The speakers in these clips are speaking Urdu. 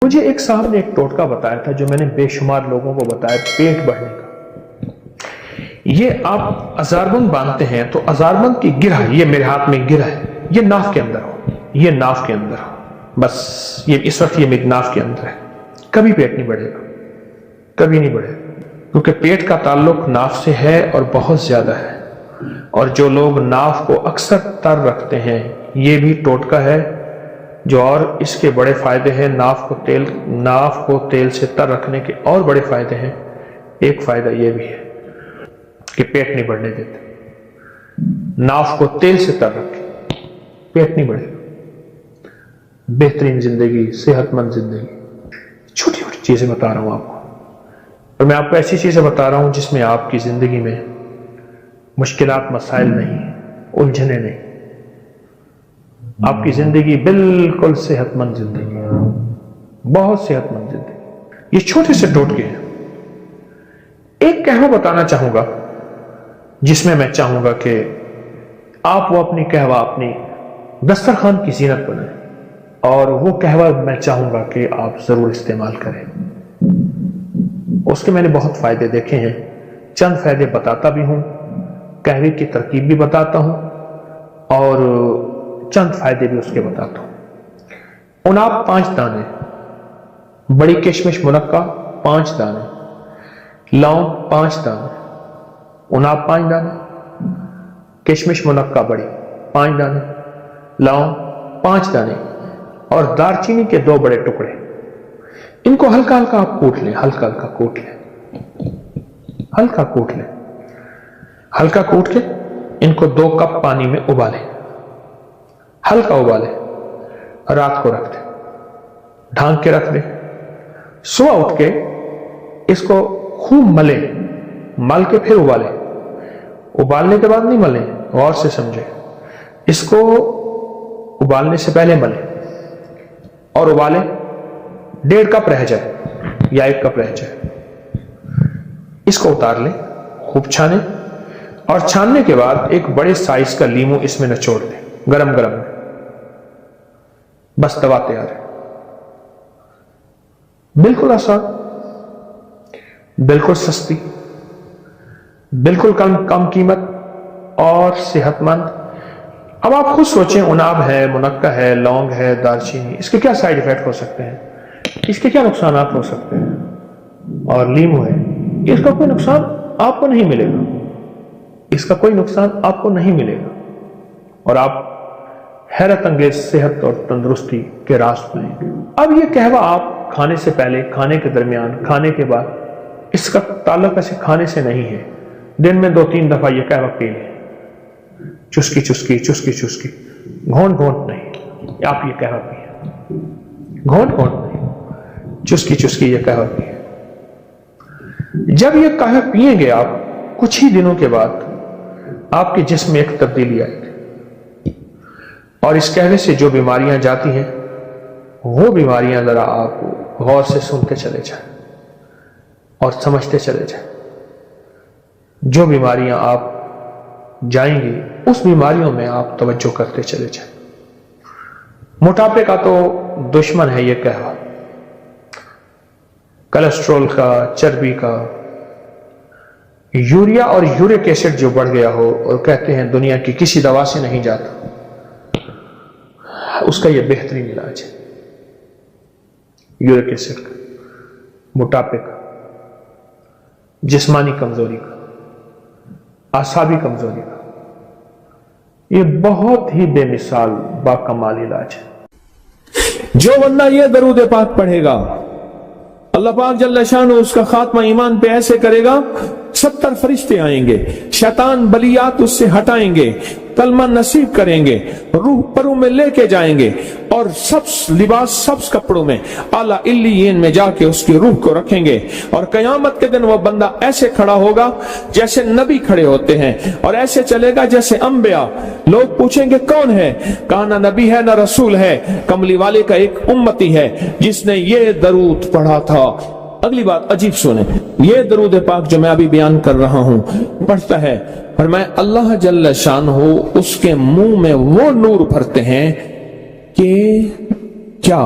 مجھے ایک صاحب نے ایک ٹوٹکا بتایا تھا جو میں نے بے شمار لوگوں کو بتایا، پیٹ بڑھنے کا۔ یہ آپ ازاربند باندھتے ہیں تو ازاربند کی گرہ، یہ میرے ہاتھ میں گرہ ہے، یہ ناف کے اندر ہو، یہ ناف کے اندر ہو، بس یہ اس وقت یہ میری ناف کے اندر ہے، کبھی پیٹ نہیں بڑھے گا، کبھی نہیں بڑھے گا، کیونکہ پیٹ کا تعلق ناف سے ہے اور بہت زیادہ ہے۔ اور جو لوگ ناف کو اکثر تر رکھتے ہیں، یہ بھی ٹوٹکا ہے جو، اور اس کے بڑے فائدے ہیں۔ ناف کو تیل سے تر رکھنے کے اور بڑے فائدے ہیں۔ ایک فائدہ یہ بھی ہے کہ پیٹ نہیں بڑھنے دیتے۔ ناف کو تیل سے تر رکھیں، پیٹ نہیں بڑھے گا۔ بہترین زندگی، صحت مند زندگی۔ چھوٹی چھوٹی چیزیں بتا رہا ہوں آپ کو، اور میں آپ کو ایسی چیزیں بتا رہا ہوں جس میں آپ کی زندگی میں مشکلات، مسائل نہیں، الجھنے نہیں، آپ کی زندگی بالکل صحت مند زندگی ہے، بہت صحت مند زندگی۔ یہ چھوٹے سے ٹوٹکے ہیں۔ ایک قہوہ بتانا چاہوں گا جس میں میں چاہوں گا کہ آپ وہ اپنی قہوہ اپنی دسترخوان کی زینت بنائیں، اور وہ قہوہ میں چاہوں گا کہ آپ ضرور استعمال کریں۔ اس کے میں نے بہت فائدے دیکھے ہیں، چند فائدے بتاتا بھی ہوں، قہوے کی ترکیب بھی بتاتا ہوں، اور چند فائدے بھی اس کے بتاتا ہوں۔ اناب 5 دانے، بڑی کشمش منقع 5 دانے، لونگ 5 دانے، اناب 5 دانے، کشمش منقع بڑی 5 دانے، لونگ 5 دانے، اور دارچینی کے 2 بڑے ٹکڑے۔ ان کو ہلکا ہلکا آپ کوٹ لیں، ہلکا ہلکا کوٹ لیں، ہلکا کوٹ لیں، ہلکا کوٹ کے ان کو 2 کپ پانی میں ابالیں، ہلکا ابالیں، رات کو رکھ دیں، ڈھانک کے رکھ دیں۔ صبح اٹھ کے اس کو خوب ملیں، مل کے پھر ابالیں۔ ابالنے کے بعد نہیں ملیں، غور سے سمجھیں، اس کو ابالنے سے پہلے ملیں اور ابالیں، 1.5 کپ رہ جائے یا 1 کپ رہ جائے۔ اس کو اتار لیں، خوب چھانیں، اور چھاننے کے بعد ایک بڑے سائز کا لیمو اس میں نچوڑ دیں، گرم گرم میں، بس دوا تیار ہے۔ بالکل آسان، بالکل سستی، بالکل کم قیمت اور صحت مند۔ اب آپ خود سوچیں، اناب ہے، منقع ہے، لونگ ہے، دارچینی، اس کے کیا سائیڈ ایفیکٹ ہو سکتے ہیں، اس کے کیا نقصانات ہو سکتے ہیں؟ اور لیمو ہے، اس کا کوئی نقصان آپ کو نہیں ملے گا، اس کا کوئی نقصان آپ کو نہیں ملے گا، اور آپ حیرت انگیز صحت اور تندرستی کے راز پائیں گے۔ اب یہ قہوہ آپ کھانے سے پہلے، کھانے کے درمیان، کھانے کے بعد، اس کا تعلق ایسے کھانے سے نہیں ہے، دن میں 2-3 دفعہ یہ قہوہ پی لیں، چسکی چسکی چسکی چسکی، گھونٹ گھونٹ نہیں، آپ یہ قہوہ پیئیں، گھونٹ گھونٹ نہیں، چسکی چسکی یہ قہوہ پیئیں۔ جب یہ قہوہ پیئیں گے آپ، کچھ ہی دنوں کے بعد آپ کے جسم میں ایک تبدیلی آئے گی، اور اس قہوے سے جو بیماریاں جاتی ہیں، وہ بیماریاں ذرا آپ غور سے سنتے چلے جائیں اور سمجھتے چلے جائیں۔ جو بیماریاں آپ جائیں گی، اس بیماریوں میں آپ توجہ کرتے چلے جائیں۔ موٹاپے کا تو دشمن ہے یہ قہوہ، کولیسٹرول کا، چربی کا، یوریا اور یورک ایسڈ جو بڑھ گیا ہو اور کہتے ہیں دنیا کی کسی دوا سے نہیں جاتا، اس کا یہ بہترین علاج ہے، یورک ایسڈ کا، موٹاپے کا، جسمانی کمزوری کا، اعصابی کمزوری کا، یہ بہت ہی بے مثال باکمال علاج ہے۔ جو بندہ یہ درود پاک پڑھے گا، اللہ پاک جل شانہ اس کا خاتمہ ایمان پہ ایسے کرے گا، 70 فرشتے آئیں گے، شیطان بلیات اس سے ہٹائیں گے، کلمہ نصیب کریں گے، روح پروں میں لے کے جائیں گے، اور سبز لباس، سبز کپڑوں میں اعلیٰ علیین میں جا کے اس کی روح کو رکھیں گے، اور قیامت کے دن وہ بندہ ایسے کھڑا ہوگا جیسے نبی کھڑے ہوتے ہیں، اور ایسے چلے گا جیسے انبیاء۔ لوگ پوچھیں گے کون ہے؟ کہا نہ نبی ہے نہ رسول ہے، کملی والے کا ایک امتی ہے جس نے یہ درود پڑھا تھا۔ اگلی بات عجیب سنیں، یہ درود پاک جو میں ابھی بیان کر رہا ہوں پڑھتا ہے، فرمایا اللہ جل شانہ اس کے منہ میں وہ نور بھرتے ہیں کہ کیا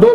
2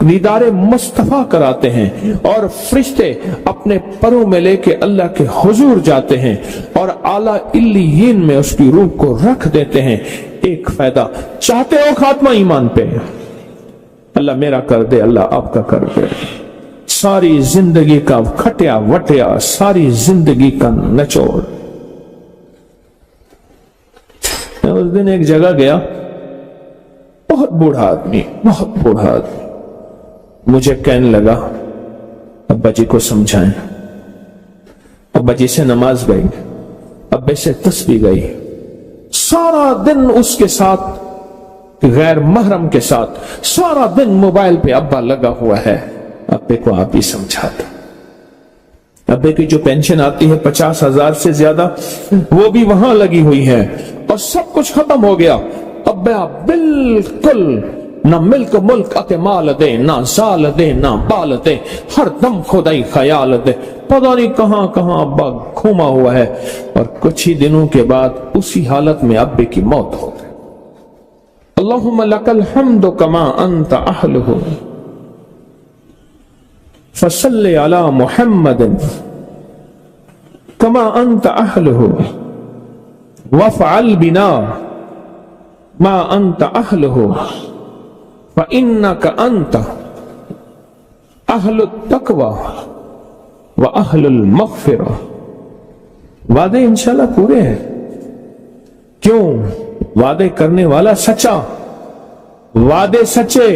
دیدار مصطفیٰ کراتے ہیں اور فرشتے اپنے پروں میں لے کے اللہ کے حضور جاتے ہیں اور اعلیٰ علیین میں اس کی روح کو رکھ دیتے ہیں. ایک فائدہ چاہتے ہو خاتمہ ایمان پہ, اللہ میرا کر دے, اللہ آپ کا کر دے. ساری زندگی کا کھٹیا وٹیا, ساری زندگی کا نچوڑ. میں اس دن ایک جگہ گیا, بہت بوڑھا آدمی, بہت بوڑھا آدمی, مجھے کہنے لگا ابا جی کو سمجھائیں. ابا جی سے نماز گئی, ابے سے تسبیح گئی, سارا دن اس کے ساتھ غیر محرم کے ساتھ, سارا دن موبائل پہ ابا لگا ہوا ہے. ابے کو آپ ہی سمجھاتا. ابے کی جو پینشن آتی ہے 50,000 سے زیادہ, وہ بھی وہاں لگی ہوئی ہے اور سب کچھ ختم ہو گیا. ابا بالکل نہ ملک ملک اتے مال دے, نہ زال دے, نہ بال دے, ہر دم خدائی خیال دے. پتہ نہیں کہاں کہاں ابا گھوما ہوا ہے. اور کچھ ہی دنوں کے بعد اسی حالت میں ابے کی موت ہو گئی. اللہم لک الحمد کما انت اہلہ فصلی علی محمد کما انت اہلہ وافعل بنا ما انت اہلہ فإنك أنت أهل التقوى وأهل المغفرة. وعدے انشاءاللہ پورے ہیں. کیوں؟ وعدے کرنے والا سچا, وعدے سچے,